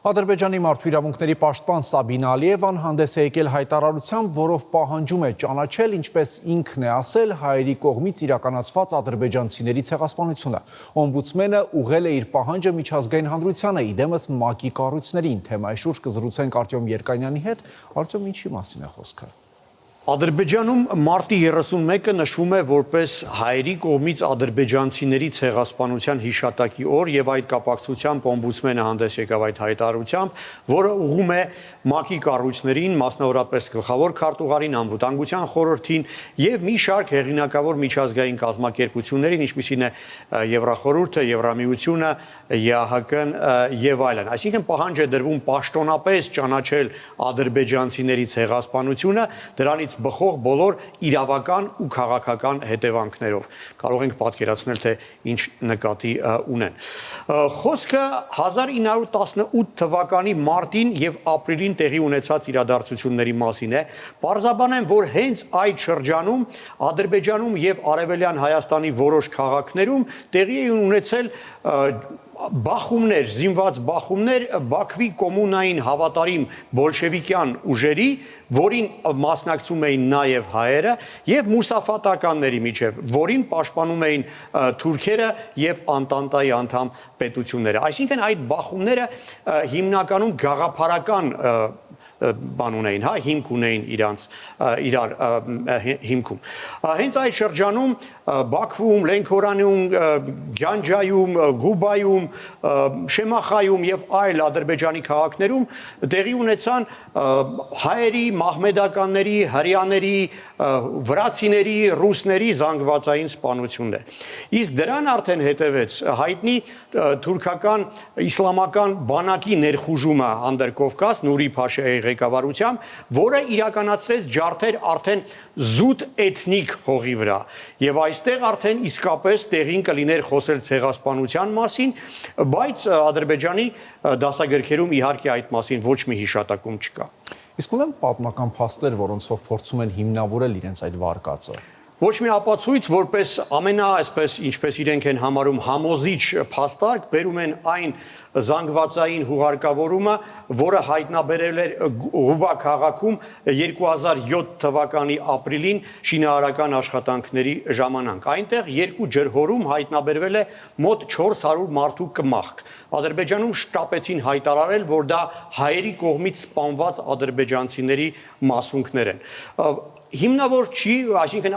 Ադրբեջանի մարդու իրավունքների պաշտպան Սաբին Ալիևան հանդես է եկել հայտարարությամբ, որով պահանջում է ճանաչել, ինչպես ինքն է ասել, հայերի կողմից իրականացված ադրբեջանցիների ցեղասպանությունը։ Օմբուդսմենը ուղղել է իր պահանջը միջազգային հանրությանը, իդեմս ՄԱԿ-ի կառույցներին։ Թեմայի շուրջ կզրուցենք Արտյոմ Երկանյանի հետ։ Արտյոմ, ինչի մասին է խոսքը։ Ադրբեջանում մարտի 31-ը նշվում է որպես հայերի կողմից ադրբեջանցիների ցեղասպանության հիշատակի օր եւ այդ կապակցությամբ օմբուդսմենը հանդես եկավ այդ հայտարարությամբ, որը ուղղում է ՄԱԿ-ի կառույցներին, մասնավորապես գլխավոր քարտուղարին, անվտանգության խորհրդին եւ մի շարք հեղինակավոր միջազգային կազմակերպություններին, ինչպիսին է Եվրախորհուրդը, Եվրամիությունը, ԵԱՀԿ-ն եւ այլն։ Այսինքն պահանջ է դրվում պաշտոնապես ճանաչել ադրբեջանցիների ցեղասպանությունը, դրանից բխող բոլոր իրավական ու քաղաքական հետևանքներով։ Կարող ենք պատկերացնել, թե ինչ նկատի ունեն։ Խոսքը 1918 թվականի մարտին եւ ապրիլին տեղի ունեցած իրադարձությունների մասին է։ Պարզաբանեմ, որ հենց այդ շրջանում Ադրբեջանում եւ Արևելյան Հայաստանի որոշ քաղաքներում տեղի էին ունեցել բախումներ, զինված բախումներ Բաքվի կոմունային հավատարիմ բոլշևիկյան ուժերի, որին մասնակցում էին նաև հայերը, եւ մուսաֆատականների միջև, որին պաշտպանում էին թուրքերը եւ Անտանտայի անդամ պետությունները։ Այսինքն այդ բախումները հիմնականում գաղափարական բան ունեին, հա, հիմք ունեին իրար հիմքում։ Հենց այդ շրջանում Բաքվում, Լենքորանում, Գանջայում, Գուբայում, Շեմախայում եւ այլ Ադրբեջանի քաղաքներում տեղի ունեցան հայերի, մահմեդականների, հրեաների, վրացիների, ռուսների զանգվածային սպանություններ։ Իսկ դրան արդեն հետևեց հայտնի թուրքական իսլամական բանակի ներխուժումը Անդրկովկաս Նուրի Փաշայի ղեկավարությամբ, որը իրականացրեց ջարդեր արդեն զուտ էթնիկ հողի վրա։ Եվ այստեղ արդեն իսկապես տեղին կլիներ խոսել ցեղասպանության մասին, բայց Ադրբեջանի դասագրքերում իհարկե այդ մասին ոչ մի հիշատակում չկա։ Իսկ ունեն պատմական փաստեր, որոնցով փորձում են հիմնավորել իրենց այդ վարկածը։ Ոչ մի ապացույց, որպես այսպես ինչպես իրենք են համարում համոզիչ փաստարկ, բերում են այն զանգվածային հուղարկավորումը, որը հայտնաբերել էր Ղուբա քաղաքում 2007 թվականի ապրիլին շինարարական աշխատանքների ժամանակ։ Այնտեղ երկու ջրհորում հայտնաբերվել է մոտ 400 մարդու կմախք։ Ադրբեջանում շտապեցին հայտարարել, որ դա հայերի կողմից սպանված ադրբեջանցիների մասունքներ են։ Հիմնավոր չի, այսինքն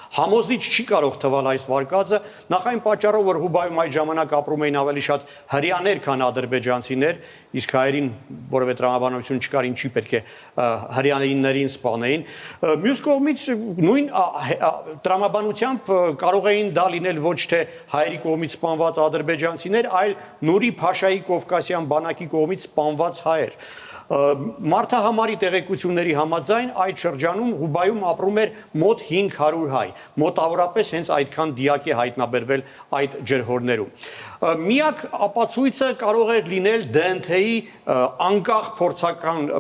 համոզիչ չի կարող թվալ այս վարկածը, նախ այն պատճառով, որ Ղուբայում այդ ժամանակ ապրում էին ավելի շատ հրեաներ, քան ադրբեջանցիներ, իսկ հայերին որևէ տրամաբանություն չկար, ինչի պետք է հրեաներին սպանեին։ Մյուս կողմից նույն տրամաբանությամբ կարող էին դա լինել ոչ թե հայերի կողմից սպանված ադրբեջանցիներ, այլ Նուրի Փաշայի կովկասյան բանակի կողմից սպանված հայեր։ Մարդահամարի տեղեկությունների համաձայն այդ շրջանում Ղուբայում ապրում էր մոտ 500 հայ, մոտավորապես հենց այդքան դիակ է հայտնաբերվել այդ ջրհորներում։ Միակ ապացույցը կարող էր լինել ԴՆԹ-ի անկախ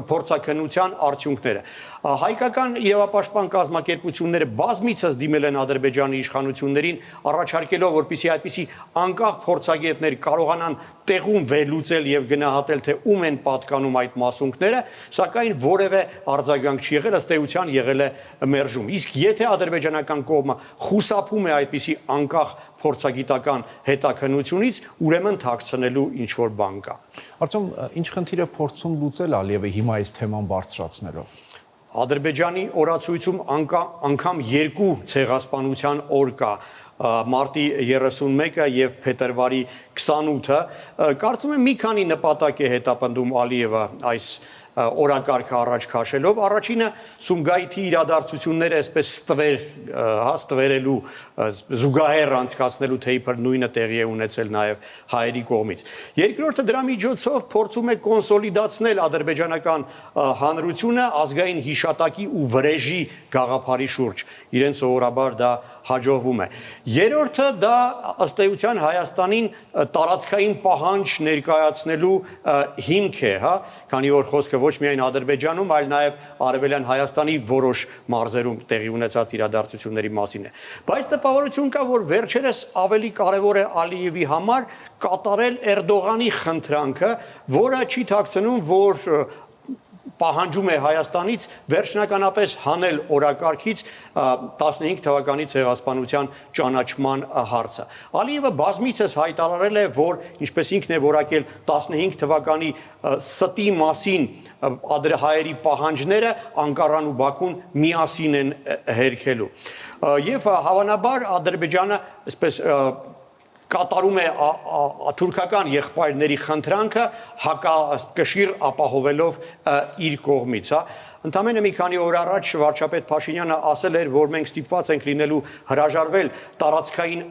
փորձաքննության արդյունքները։ Հայկական իրավապաշտպան կազմակերպությունները բազմիցս դիմել են Ադրբեջանի իշխանություններին, առաջարկելով, որպեսզի այդպիսի անկախ փորձագետներ կարողանան տեղում վերլուծել եւ գնահատել, թե ում են պատկանում այդ մասունքները, սակայն որևէ արձագանք չի եղել, ըստ էության եղել է մերժում։ Իսկ եթե ադրբեջանական կողմը խուսափում է այդպիսի անկախ փորձագիտական հետաքննությունից, ուրեմն թաքցնելու ինչ որ բան կա։ Արտյոմ, ինչ խնդիր է փորձում լուծել Ալիևը հիմա այս թեման բարձրացնելով։ Ադրբեջանի օրացույցում անգամ երկու ցեղասպանության օր կա, մարտի 31-ը եւ փետրվարի 28-ը։ Կարծում եմ մի քանի նպատակ է հետապնդում Ալիևը այս օրակարգը առաջ քաշելով։ Առաջինը Սումգայիթի իրադարձությունները այսպես ստվերելու, զուգահեռ անցկացնելու, թե իբր նույնը տեղի է ունեցել նաև հայերի կողմից։ Երկրորդը դրա միջոցով փորձում է կոնսոլիդացնել ադրբեջանական հանրությունը ազգային հիշատակի ու վրեժի գաղափարի շուրջ։ Իրեն սովորաբար դա հաջողվում է։ Երրորդը դա ըստ էության Հայաստանին տարածքային պահանջ ներկայացնելու հիմք է, հա, քանի որ խոսքը ոչ միայն Ադրբեջանում, այլ նաև Արևելյան Հայաստանի որոշ մարզերում տեղի ունեցած իրադարձությունների մասին է։ Բայց տպավորություն կա, որ վերջերս ավելի կարևոր է Ալիևի համար կատարել Էրդողանի խնդրանքը, որը չի թաքցնում, որ պահանջում է Հայաստանից վերջնականապես հանել օրակարգից 15 թվականի ցեղասպանության ճանաչման հարցը։ Ալիևը բազմիցս հայտարարել է, որ ինչպես ինքն է որակել 15 թվականի ստի մասին ադրհայերի պահանջները Անկարան ու Բաքուն միասին են հերքելու։ Եվ հավանաբար Ադրբեջանը այսպես կատարում է թուրքական եղբայրների խնդրանքը հակակշիռ ապահովելով իր կողմից, հա։ Ընդամենը մի քանի օր առաջ վարչապետ Փաշինյանը ասել էր, որ մենք ստիպված ենք լինելու հրաժարվել տարածքային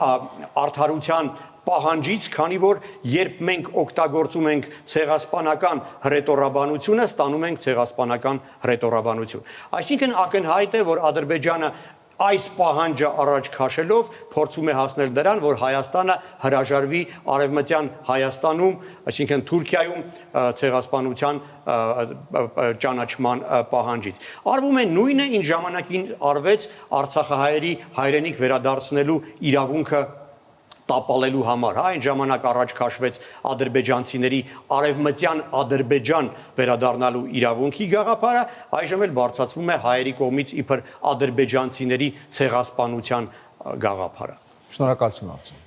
արդարության պահանջից, քանի որ երբ մենք օգտագործում ենք ցեղասպանական հռետորաբանությունը, ստանում ենք ցեղասպանական հռետորաբանություն։ Այսինքն ակնհայտ է, որ Ադրբեջանը այս պահանջը առաջ քաշելով փորձում է հասնել դրան, որ Հայաստանը հրաժարվի Արևմտյան Հայաստանում, այսինքն Թուրքիայում ցեղասպանության ճանաչման պահանջից։ Արվում է նույնը, ինչ ժամանակին արվեց Արցախահայերի հայրենիք վերադարձնելու իրավունքը տապալելու համար, այն ժամանակ առաջ քաշվեց ադրբեջանցիների արևմտյան Ադրբեջան վերադառնալու իրավունքի գաղափարը, այժմ էլ բարձրացվում է հայերի կողմից իբր ադրբեջանցիների ցեղասպանության գաղափարը։ Շնորհակալություն, Արծուն։